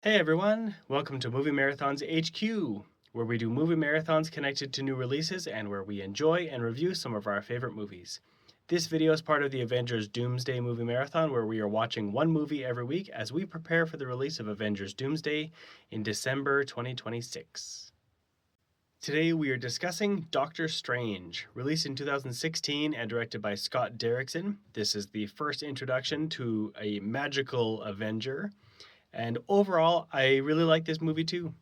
Hey everyone, welcome to Movie Marathon's HQ, where we do movie marathons connected to new releases and where we enjoy and review some of our favorite movies. This video is part of the Avengers Doomsday Movie Marathon, where we are watching one movie every week as we prepare for the release of Avengers Doomsday in December 2026. Today we are discussing Doctor Strange, released in 2016 and directed by Scott Derrickson. This is the first introduction to a magical Avenger. And overall, I really like this movie too.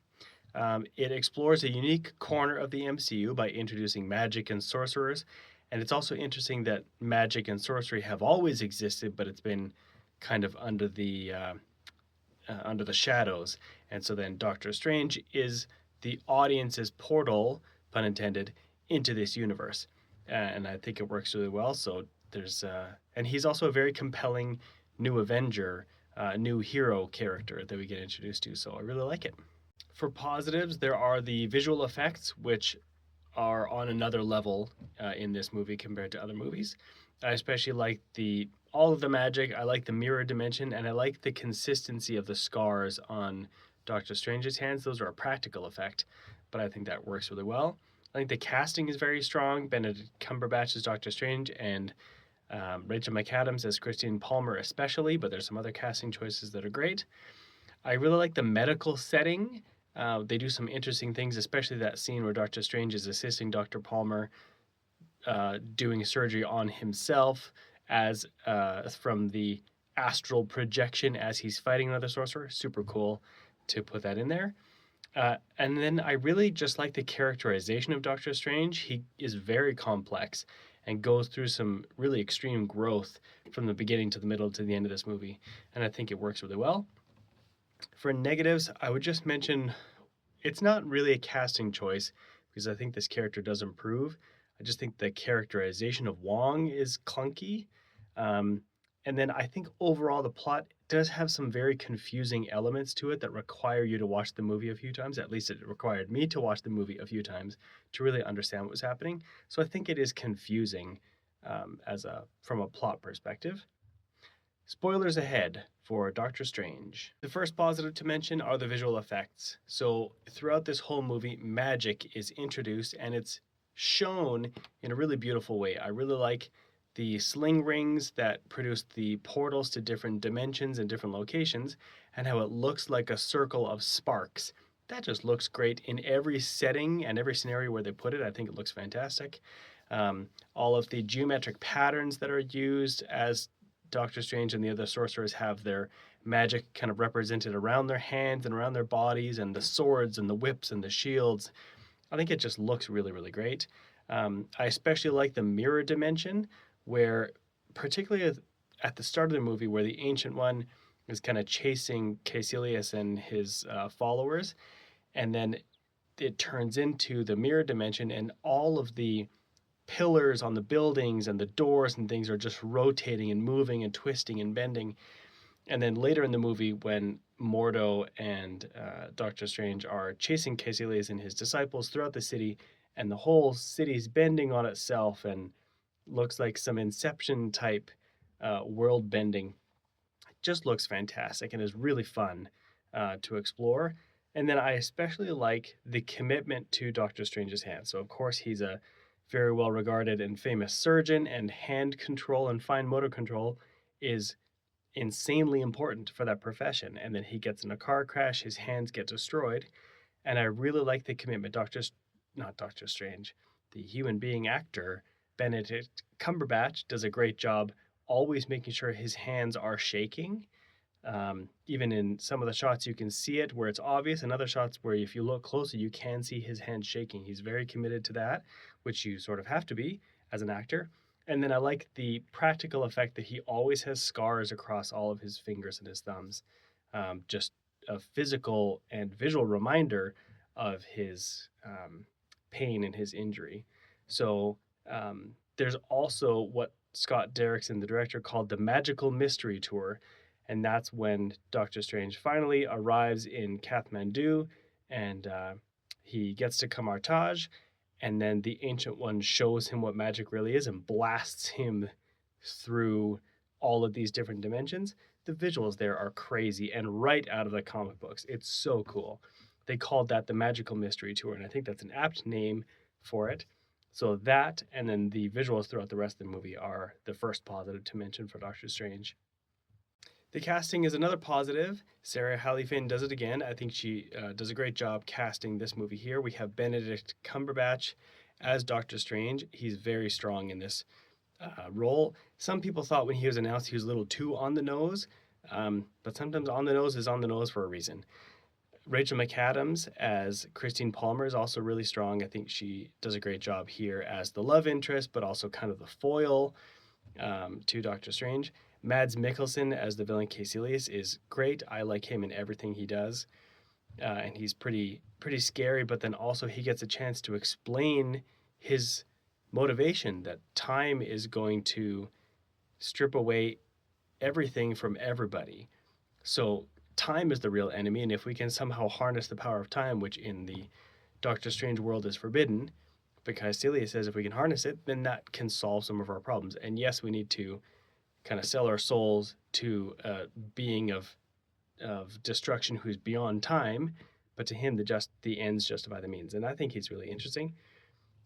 It explores a unique corner of the MCU by introducing magic and sorcerers. And it's also interesting that magic and sorcery have always existed, but it's been kind of under the shadows. And so then Doctor Strange is the audience's portal, pun intended, into this universe. And I think it works really well. So and he's also a very compelling new Avenger, new hero character that we get introduced to. So I really like it. For positives, there are the visual effects, which are on another level in this movie compared to other movies. I especially like all of the magic. I like the mirror dimension, and I like the consistency of the scars on Doctor Strange's hands. Those are a practical effect, but I think that works really well. I think the casting is very strong. Benedict Cumberbatch as Doctor Strange, and Rachel McAdams as Christine Palmer especially, but there's some other casting choices that are great. I really like the medical setting. They do some interesting things, especially that scene where Doctor Strange is assisting Dr. Palmer doing surgery on himself as from the astral projection as he's fighting another sorcerer. Super cool to put that in there. And then I really just like the characterization of Doctor Strange. He is very complex and goes through some really extreme growth from the beginning to the middle to the end of this movie. And I think it works really well. For negatives, I would just mention it's not really a casting choice because I think this character does improve. I just think the characterization of Wong is clunky. Um, and then I think overall the plot does have some very confusing elements to it that require you to watch the movie a few times. At least it required me to watch the movie a few times to really understand what was happening. So I think it is confusing from a plot perspective. Spoilers ahead for Doctor Strange. The first positive to mention are the visual effects. So, throughout this whole movie, magic is introduced and it's shown in a really beautiful way. I really like the sling rings that produce the portals to different dimensions and different locations, and how it looks like a circle of sparks. That just looks great in every setting and every scenario where they put it. I think it looks fantastic. All of the geometric patterns that are used as Doctor Strange and the other sorcerers have their magic kind of represented around their hands and around their bodies, and the swords and the whips and the shields. I think it just looks really, really great. I especially like the mirror dimension, where, particularly at the start of the movie, where the Ancient One is kind of chasing Caecilius and his followers, and then it turns into the mirror dimension, and all of the pillars on the buildings and the doors and things are just rotating and moving and twisting and bending. And then later in the movie, when Mordo and Doctor Strange are chasing Caecilius and his disciples throughout the city, and the whole city's bending on itself and looks like some Inception type world bending, it just looks fantastic and is really fun to explore. And then I especially like the commitment to Doctor Strange's hands. So, of course, he's a very well regarded and famous surgeon, and hand control and fine motor control is insanely important for that profession. And then he gets in a car crash, his hands get destroyed. And I really like the commitment. Not Doctor Strange, the human being actor, Benedict Cumberbatch, does a great job always making sure his hands are shaking. Even in some of the shots, you can see it where it's obvious, and other shots where if you look closer, you can see his hands shaking. He's very committed to that, which you sort of have to be as an actor. And then I like the practical effect that he always has scars across all of his fingers and his thumbs. Just a physical and visual reminder of his pain and his injury. So there's also what Scott Derrickson, the director, called the Magical Mystery Tour, and that's when Doctor Strange finally arrives in Kathmandu, and he gets to Kamartaj, and then the Ancient One shows him what magic really is and blasts him through all of these different dimensions. The visuals there are crazy and right out of the comic books. It's so cool. They called that the Magical Mystery Tour, and I think that's an apt name for it. So that and then the visuals throughout the rest of the movie are the first positive to mention for Doctor Strange. The casting is another positive. Sarah Halley Finn does it again. I think she does a great job casting this movie here. We have Benedict Cumberbatch as Doctor Strange. He's very strong in this role. Some people thought when he was announced he was a little too on the nose, but sometimes on the nose is on the nose for a reason. Rachel McAdams as Christine Palmer is also really strong. I think she does a great job here as the love interest, but also kind of the foil to Doctor Strange. Mads Mikkelsen as the villain Caecilius is great. I like him in everything he does, and he's pretty scary. But then also he gets a chance to explain his motivation that time is going to strip away everything from everybody. So time is the real enemy, and if we can somehow harness the power of time, which in the Doctor Strange world is forbidden, because Celia says if we can harness it, then that can solve some of our problems. And yes, we need to kind of sell our souls to a being of destruction who's beyond time, but to him the ends justify the means, and I think he's really interesting.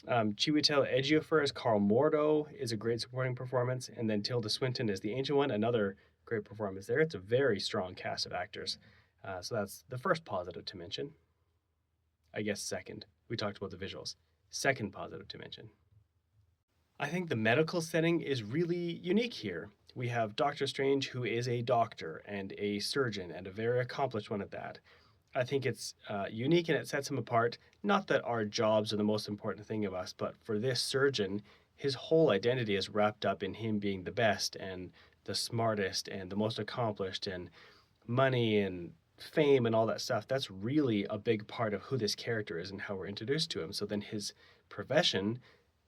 Chiwetel Ejiofor as Carl Mordo is a great supporting performance, and then Tilda Swinton as the Ancient One, another great performance there. It's a very strong cast of actors, so that's the first positive to mention. I guess second. We talked about the visuals. Second positive to mention. I think the medical setting is really unique here. We have Doctor Strange, who is a doctor and a surgeon, and a very accomplished one at that. I think it's unique and it sets him apart. Not that our jobs are the most important thing of us, but for this surgeon, his whole identity is wrapped up in him being the best and the smartest and the most accomplished, and money and fame and all that stuff. That's really a big part of who this character is and how we're introduced to him. So then his profession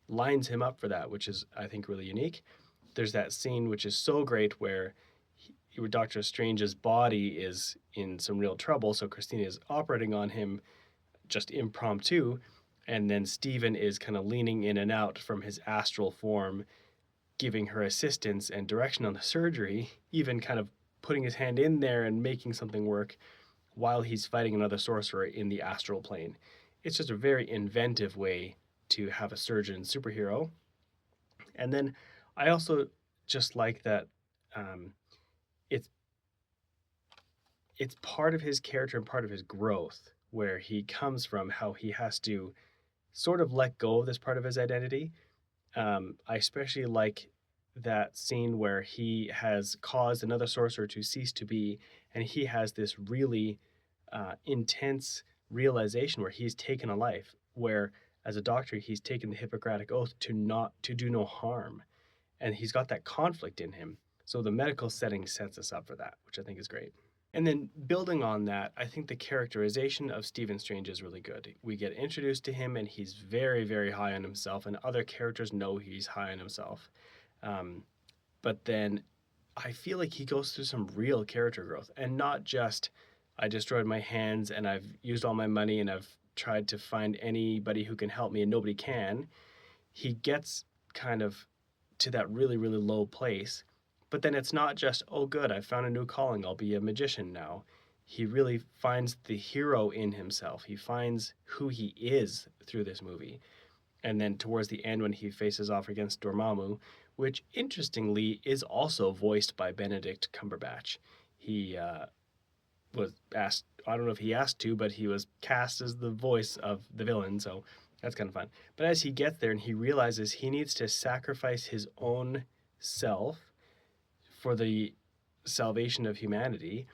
lines him up for that, which is, I think, really unique. There's that scene which is so great where Doctor Strange's body is in some real trouble, so Christina is operating on him just impromptu, and then Stephen is kind of leaning in and out from his astral form, giving her assistance and direction on the surgery, even kind of putting his hand in there and making something work while he's fighting another sorcerer in the astral plane. It's just a very inventive way to have a surgeon superhero. And then I also just like that it's part of his character and part of his growth, where he comes from, how he has to sort of let go of this part of his identity. I especially like that scene where he has caused another sorcerer to cease to be, and he has this really intense realization where he's taken a life, where as a doctor he's taken the Hippocratic oath to do no harm, and he's got that conflict in him. So the medical setting sets us up for that, which I think is great. And then building on that, I think the characterization of Stephen Strange is really good. We get introduced to him, and he's very, very high on himself, and other characters know he's high on himself. But then I feel like he goes through some real character growth, and not just, I destroyed my hands and I've used all my money and I've tried to find anybody who can help me and nobody can. He gets kind of to that really, really low place. But then it's not just, oh, good, I found a new calling, I'll be a magician now. He really finds the hero in himself. He finds who he is through this movie. And then towards the end, when he faces off against Dormammu, which interestingly is also voiced by Benedict Cumberbatch. He was asked, I don't know if he asked to, but he was cast as the voice of the villain, so that's kind of fun. But as he gets there and he realizes he needs to sacrifice his own self for the salvation of humanity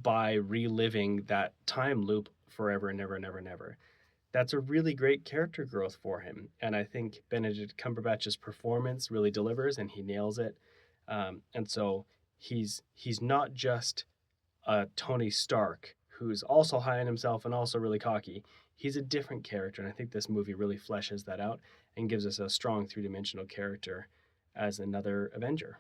by reliving that time loop forever and never, never, never. That's a really great character growth for him. And I think Benedict Cumberbatch's performance really delivers, and he nails it. And so he's not just a Tony Stark who's also high on himself and also really cocky. He's a different character, and I think this movie really fleshes that out and gives us a strong three-dimensional character as another Avenger.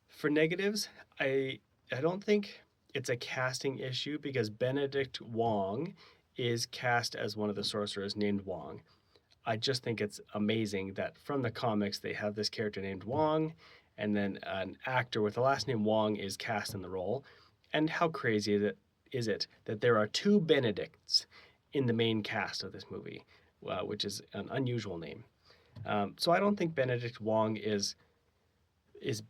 For negatives, I don't think it's a casting issue, because Benedict Wong is cast as one of the sorcerers named Wong. I just think it's amazing that from the comics they have this character named Wong, and then an actor with the last name Wong is cast in the role. And how crazy is it that there are two Benedicts in the main cast of this movie, which is an unusual name. So I don't think Benedict Wong is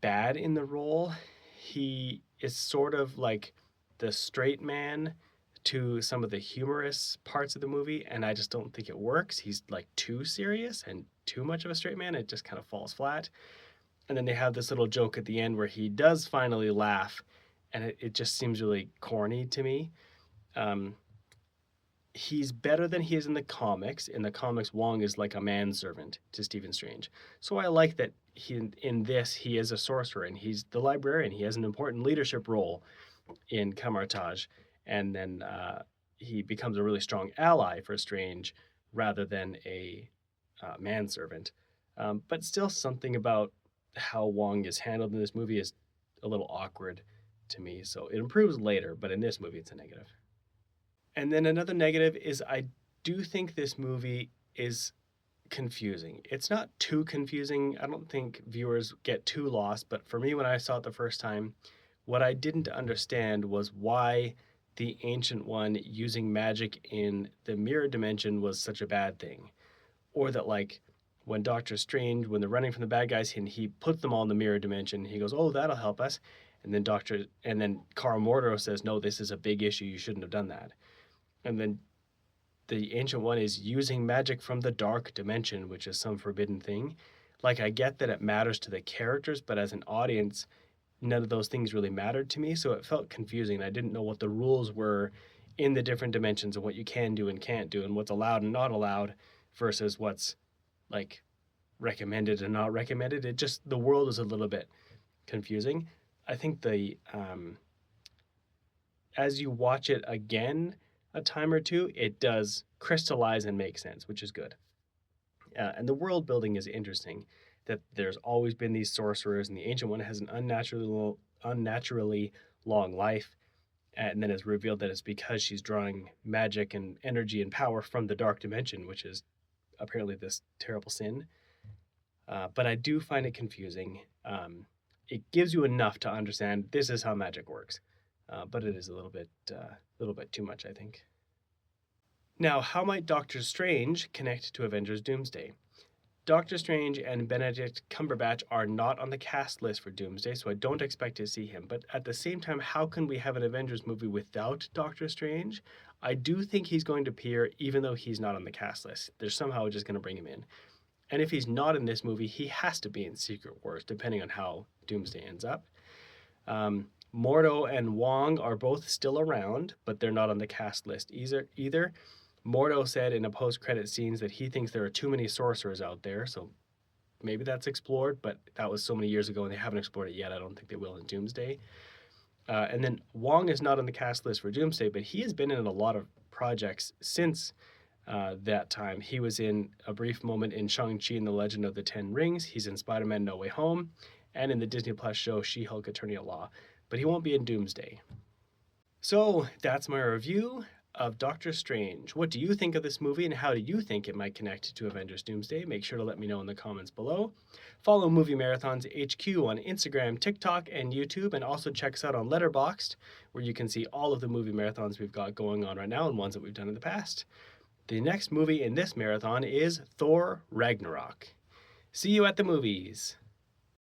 bad in the role. He is sort of like the straight man to some of the humorous parts of the movie, and I just don't think it works. He's like too serious and too much of a straight man. It just kind of falls flat. And then they have this little joke at the end where he does finally laugh, and it just seems really corny to me. Um, he's better than he is in the comics. In the comics, Wong is like a manservant to Stephen Strange. So I like that in this he is a sorcerer and he's the librarian. He has an important leadership role in Camartage, and then he becomes a really strong ally for Strange rather than a manservant. But still, something about how Wong is handled in this movie is a little awkward to me. So it improves later, but in this movie, it's a negative. And then another negative is I do think this movie is confusing. It's not too confusing. I don't think viewers get too lost, but for me, when I saw it the first time, what I didn't understand was why the Ancient One using magic in the mirror dimension was such a bad thing. Or that, like, when Doctor Strange, when they're running from the bad guys, and he puts them all in the mirror dimension, he goes, "Oh, that'll help us." And then Carl Mordo says, "No, this is a big issue. You shouldn't have done that." And then the Ancient One is using magic from the dark dimension, which is some forbidden thing. Like, I get that it matters to the characters, but as an audience, none of those things really mattered to me. So it felt confusing. I didn't know what the rules were in the different dimensions and what you can do and can't do and what's allowed and not allowed versus what's like recommended and not recommended. The world is a little bit confusing. I think as you watch it again a time or two, it does crystallize and make sense, which is good. And the world building is interesting, that there's always been these sorcerers, and the Ancient One has an unnaturally long life. And then it's revealed that it's because she's drawing magic and energy and power from the dark dimension, which is apparently this terrible sin. But I do find it confusing. It gives you enough to understand this is how magic works, but it is a little bit too much, I think. Now, how might Doctor Strange connect to Avengers Doomsday? Doctor Strange and Benedict Cumberbatch are not on the cast list for Doomsday, so I don't expect to see him. But at the same time, how can we have an Avengers movie without Doctor Strange? I do think he's going to appear even though he's not on the cast list. They're somehow just going to bring him in. And if he's not in this movie, he has to be in Secret Wars, depending on how Doomsday ends up. Mordo and Wong are both still around, but they're not on the cast list either. Mordo said in a post-credit scenes that he thinks there are too many sorcerers out there, so maybe that's explored, but that was so many years ago and they haven't explored it yet. I don't think they will in Doomsday. And then Wong is not on the cast list for Doomsday, but he has been in a lot of projects since that time. He was in a brief moment in Shang-Chi and the Legend of the Ten Rings. He's in Spider-Man No Way Home and in the Disney Plus show She-Hulk Attorney at Law, but he won't be in Doomsday. So that's my review of Doctor Strange. What do you think of this movie and how do you think it might connect to Avengers Doomsday? Make sure to let me know in the comments below. Follow Movie Marathons HQ on Instagram, TikTok, and YouTube, and also check us out on Letterboxd, where you can see all of the movie marathons we've got going on right now and ones that we've done in the past. The next movie in this marathon is Thor Ragnarok. See you at the movies.